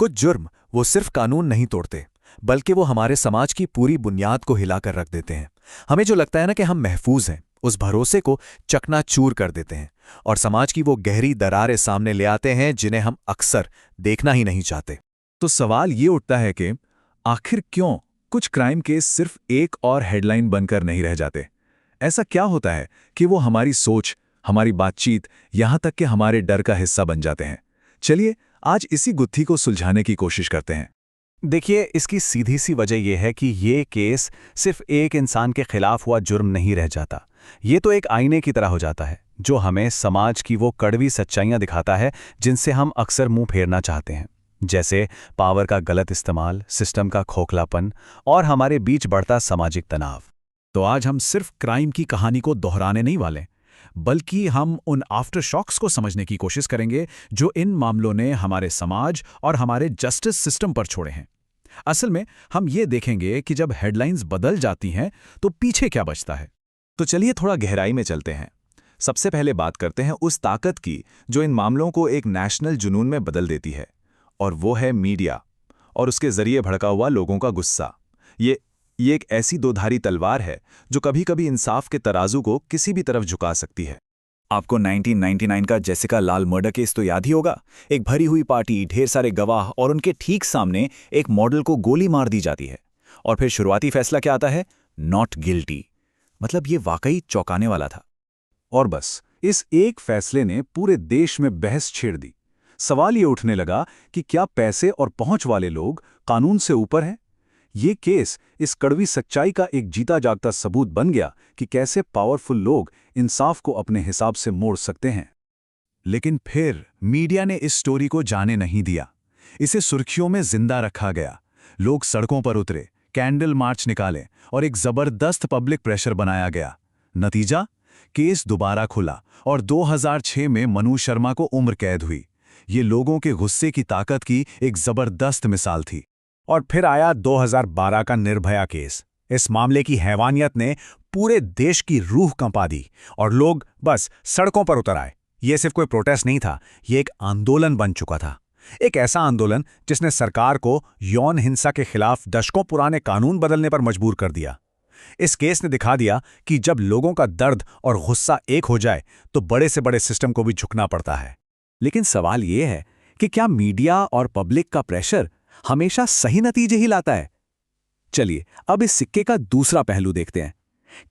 कुछ जुर्म वो सिर्फ कानून नहीं तोड़ते, बल्कि वो हमारे समाज की पूरी बुनियाद को हिलाकर रख देते हैं। हमें जो लगता है ना कि हम महफूज हैं, उस भरोसे को चकनाचूर कर देते हैं और समाज की वो गहरी दरारें सामने ले आते हैं जिन्हें हम अक्सर देखना ही नहीं चाहते। तो सवाल ये उठता है कि आखिर क्यों कुछ क्राइम केस सिर्फ एक और हेडलाइन बनकर नहीं रह जाते? ऐसा क्या होता है कि वो हमारी सोच, हमारी बातचीत, यहां तक कि हमारे डर का हिस्सा बन जाते हैं? चलिए आज इसी गुत्थी को सुलझाने की कोशिश करते हैं। देखिए, इसकी सीधी सी वजह यह है कि ये केस सिर्फ एक इंसान के खिलाफ हुआ जुर्म नहीं रह जाता। ये तो एक आईने की तरह हो जाता है जो हमें समाज की वो कड़वी सच्चाइयां दिखाता है जिनसे हम अक्सर मुंह फेरना चाहते हैं, जैसे पावर का गलत इस्तेमाल, सिस्टम का खोखलापन और हमारे बीच बढ़ता सामाजिक तनाव। तो आज हम सिर्फ क्राइम की कहानी को दोहराने नहीं वाले, बल्कि हम उन आफ्टर शॉक्स को समझने की कोशिश करेंगे जो इन मामलों ने हमारे समाज और हमारे जस्टिस सिस्टम पर छोड़े हैं। असल में हम ये देखेंगे कि जब हेडलाइंस बदल जाती हैं तो पीछे क्या बचता है। तो चलिए थोड़ा गहराई में चलते हैं। सबसे पहले बात करते हैं उस ताकत की जो इन मामलों को एक नेशनल जुनून में बदल देती है, और वो है मीडिया और उसके जरिए भड़का हुआ लोगों का गुस्सा। ये एक ऐसी दोधारी तलवार है जो कभी-कभी इंसाफ के तराजू को किसी भी तरफ झुका सकती है। आपको 1999 का जेसिका लाल मर्डर केस तो याद ही होगा। एक भरी हुई पार्टी, ढेर सारे गवाह और उनके ठीक सामने एक मॉडल को गोली मार दी जाती है, और फिर शुरुआती फैसला क्या आता है? Not guilty. मतलब ये वाकई चौंकाने वाला था। और बस इस एक फैसले ने पूरे देश में बहस छेड़ दी। सवाल ये उठने लगा कि क्या पैसे और पहुंच वाले लोग कानून से ऊपर हैं? ये केस इस कड़वी सच्चाई का एक जीता जागता सबूत बन गया कि कैसे पावरफुल लोग इंसाफ को अपने हिसाब से मोड़ सकते हैं। लेकिन फिर मीडिया ने इस स्टोरी को जाने नहीं दिया। इसे सुर्खियों में जिंदा रखा गया। लोग सड़कों पर उतरे, कैंडल मार्च निकाले और एक जबरदस्त पब्लिक प्रेशर बनाया गया। नतीजा? केस दोबारा खुला और 2006 में मनु शर्मा को उम्र कैद हुई। ये लोगों के गुस्से की ताकत की एक जबरदस्त मिसाल थी। और फिर आया 2012 का निर्भया केस। इस मामले की हैवानियत ने पूरे देश की रूह कंपा दी और लोग बस सड़कों पर उतर आए। ये सिर्फ कोई प्रोटेस्ट नहीं था, ये एक आंदोलन बन चुका था। एक ऐसा आंदोलन जिसने सरकार को यौन हिंसा के खिलाफ दशकों पुराने कानून बदलने पर मजबूर कर दिया। इस केस ने दिखा दिया कि जब लोगों का दर्द और गुस्सा एक हो जाए तो बड़े से बड़े सिस्टम को भी झुकना पड़ता है। लेकिन सवाल यह है कि क्या मीडिया और पब्लिक का प्रेशर हमेशा सही नतीजे ही लाता है? चलिए अब इस सिक्के का दूसरा पहलू देखते हैं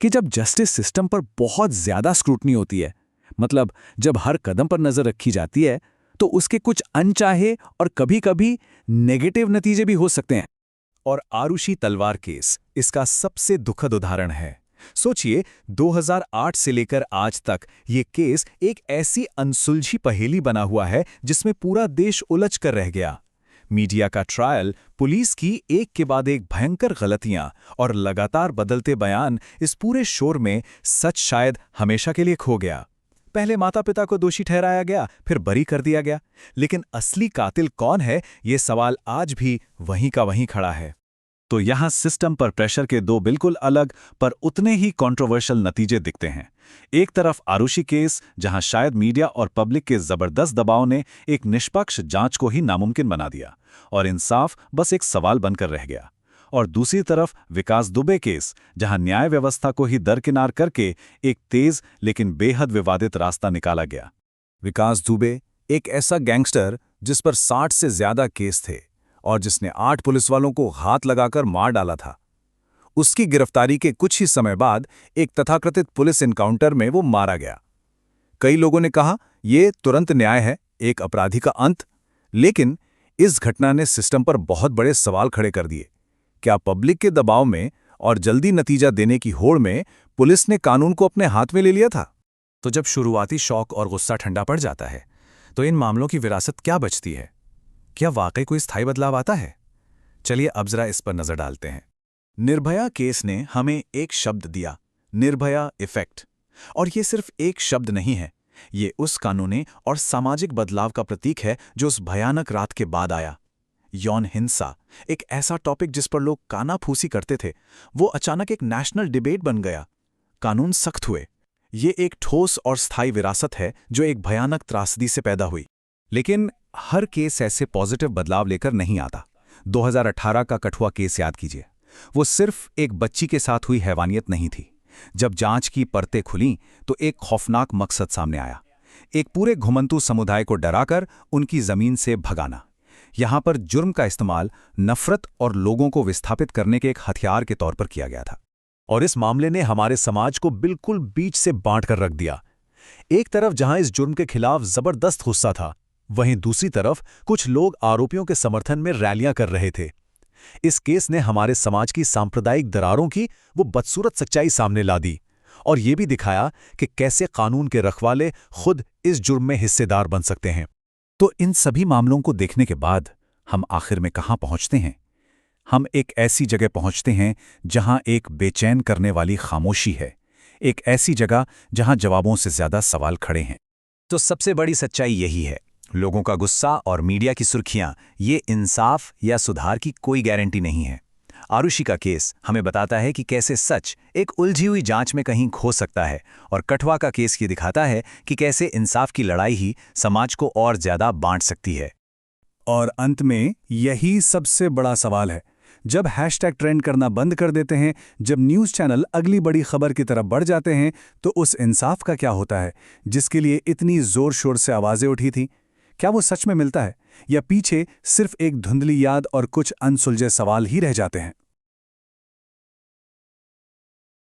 कि जब जस्टिस सिस्टम पर बहुत ज्यादा स्क्रूटनी होती है, मतलब जब हर कदम पर नजर रखी जाती है, तो उसके कुछ अनचाहे और कभी-कभी नेगेटिव नतीजे भी हो सकते हैं। और आरुषि तलवार केस इसका सबसे दुखद उदाहरण है। सोचिए, 2008 से लेकर आज तक ये केस एक ऐसी अनसुलझी पहेली बना हुआ है जिसमें पूरा देश उलझ कर रह गया। मीडिया का ट्रायल, पुलिस की एक के बाद एक भयंकर गलतियां और लगातार बदलते बयान, इस पूरे शोर में सच शायद हमेशा के लिए खो गया। पहले माता पिता को दोषी ठहराया गया, फिर बरी कर दिया गया, लेकिन असली कातिल कौन है, ये सवाल आज भी वहीं का वहीं खड़ा है। तो यहां सिस्टम पर प्रेशर के दो बिल्कुल अलग पर उतने ही कंट्रोवर्शियल नतीजे दिखते हैं। एक तरफ आरुषि केस, जहां शायद मीडिया और पब्लिक के जबरदस्त दबाव ने एक निष्पक्ष जांच को ही नामुमकिन बना दिया और इंसाफ बस एक सवाल बनकर रह गया। और दूसरी तरफ विकास दुबे केस, जहां न्याय व्यवस्था को ही दरकिनार करके एक तेज लेकिन बेहद विवादित रास्ता निकाला गया। विकास दुबे एक ऐसा गैंगस्टर जिस पर 60 से ज्यादा केस थे और जिसने 8 पुलिस वालों को हाथ लगाकर मार डाला था। उसकी गिरफ्तारी के कुछ ही समय बाद एक तथाकथित पुलिस एनकाउंटर में वो मारा गया। कई लोगों ने कहा यह तुरंत न्याय है, एक अपराधी का अंत। लेकिन इस घटना ने सिस्टम पर बहुत बड़े सवाल खड़े कर दिए। क्या पब्लिक के दबाव में और जल्दी नतीजा देने की होड़ में पुलिस ने कानून को अपने हाथ में ले लिया था? तो जब शुरुआती शौक और गुस्सा ठंडा पड़ जाता है, तो इन मामलों की विरासत क्या बचती है? क्या वाकई कोई स्थायी बदलाव आता है? चलिए अब जरा इस पर नजर डालते हैं। निर्भया केस ने हमें एक शब्द दिया, निर्भया इफेक्ट। और ये सिर्फ एक शब्द नहीं है, ये उस कानूनी और सामाजिक बदलाव का प्रतीक है जो उस भयानक रात के बाद आया। यौन हिंसा, एक ऐसा टॉपिक जिस पर लोग कानाफूसी करते थे, वो अचानक एक नेशनल डिबेट बन गया। कानून सख्त हुए। ये एक ठोस और स्थायी विरासत है जो एक भयानक त्रासदी से पैदा हुई। लेकिन हर केस ऐसे पॉजिटिव बदलाव लेकर नहीं आता। 2018 का कठुआ केस याद कीजिए। वो सिर्फ एक बच्ची के साथ हुई हैवानियत नहीं थी। जब जांच की परतें खुलीं तो एक खौफनाक मकसद सामने आया, एक पूरे घुमंतू समुदाय को डराकर उनकी जमीन से भगाना। यहां पर जुर्म का इस्तेमाल नफरत और लोगों को विस्थापित करने के एक हथियार के तौर पर किया गया था। और इस मामले ने हमारे समाज को बिल्कुल बीच से बांट कर रख दिया। एक तरफ जहां इस जुर्म के खिलाफ जबरदस्त गुस्सा था, वहीं दूसरी तरफ कुछ लोग आरोपियों के समर्थन में रैलियां कर रहे थे। इस केस ने हमारे समाज की सांप्रदायिक दरारों की वो बदसूरत सच्चाई सामने ला दी और ये भी दिखाया कि कैसे कानून के रखवाले खुद इस जुर्म में हिस्सेदार बन सकते हैं। तो इन सभी मामलों को देखने के बाद हम आखिर में कहाँ पहुंचते हैं? हम एक ऐसी जगह पहुंचते हैं जहां एक बेचैन करने वाली खामोशी है, एक ऐसी जगह जहां जवाबों से ज्यादा सवाल खड़े हैं। तो सबसे बड़ी सच्चाई यही है, लोगों का गुस्सा और मीडिया की सुर्खियां, ये इंसाफ या सुधार की कोई गारंटी नहीं है। आरुषि का केस हमें बताता है कि कैसे सच एक उलझी हुई जांच में कहीं खो सकता है, और कठुआ का केस ये दिखाता है कि कैसे इंसाफ की लड़ाई ही समाज को और ज्यादा बांट सकती है। और अंत में यही सबसे बड़ा सवाल है। जब हैशटैग ट्रेंड करना बंद कर देते हैं, जब न्यूज़ चैनल अगली बड़ी खबर की तरफ बढ़ जाते हैं, तो उस इंसाफ का क्या होता है जिसके लिए इतनी जोर शोर से आवाज़ें उठी थी? क्या वो सच में मिलता है, या पीछे सिर्फ एक धुंधली याद और कुछ अनसुलझे सवाल ही रह जाते हैं?